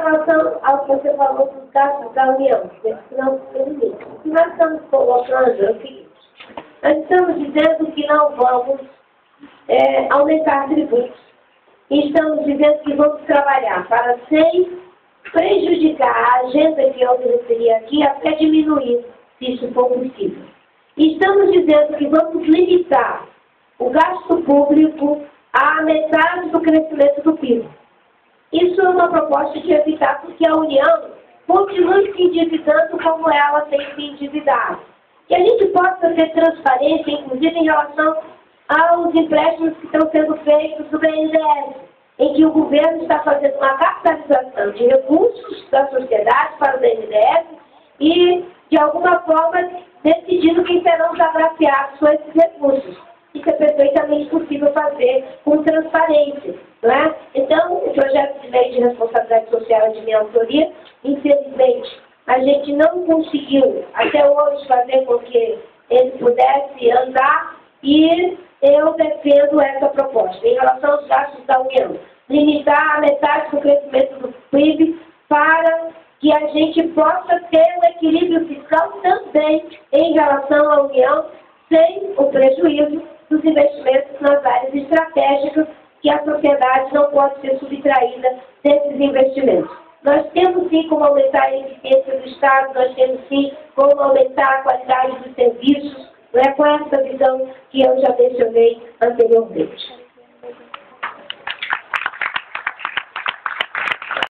relação ao que você falou dos gastos da União, o que nós estamos colocando é o seguinte: nós estamos dizendo que não vamos aumentar tributos. E estamos dizendo que vamos trabalhar para, sem prejudicar a agenda que eu referi aqui, até diminuir, se isso for possível. E estamos dizendo que vamos limitar o gasto público à metade do crescimento do PIB. Isso é uma proposta de evitar que a União continue se endividando como ela tem se endividado. Que a gente possa ter transparência, inclusive em relação aos empréstimos que estão sendo feitos do BNDES, em que o governo está fazendo uma capitalização de recursos da sociedade para o BNDES e, de alguma forma, decidindo quem serão os agraciados com esses recursos. Isso é perfeitamente possível fazer com transparência, não é? Então, o projeto de lei de responsabilidade social é de minha autoria. Infelizmente, a gente não conseguiu, até hoje, fazer com que ele pudesse andar, e eu defendo essa proposta. Em relação aos gastos da União, limitar a metade do crescimento do PIB para que a gente possa ter um equilíbrio fiscal também em relação à União, sem o prejuízo dos investimentos nas áreas estratégicas, que a sociedade não pode ser subtraída desses investimentos. Nós temos sim como aumentar a eficiência do Estado, nós temos sim como aumentar a qualidade dos serviços, não é com essa visão que eu já mencionei anteriormente.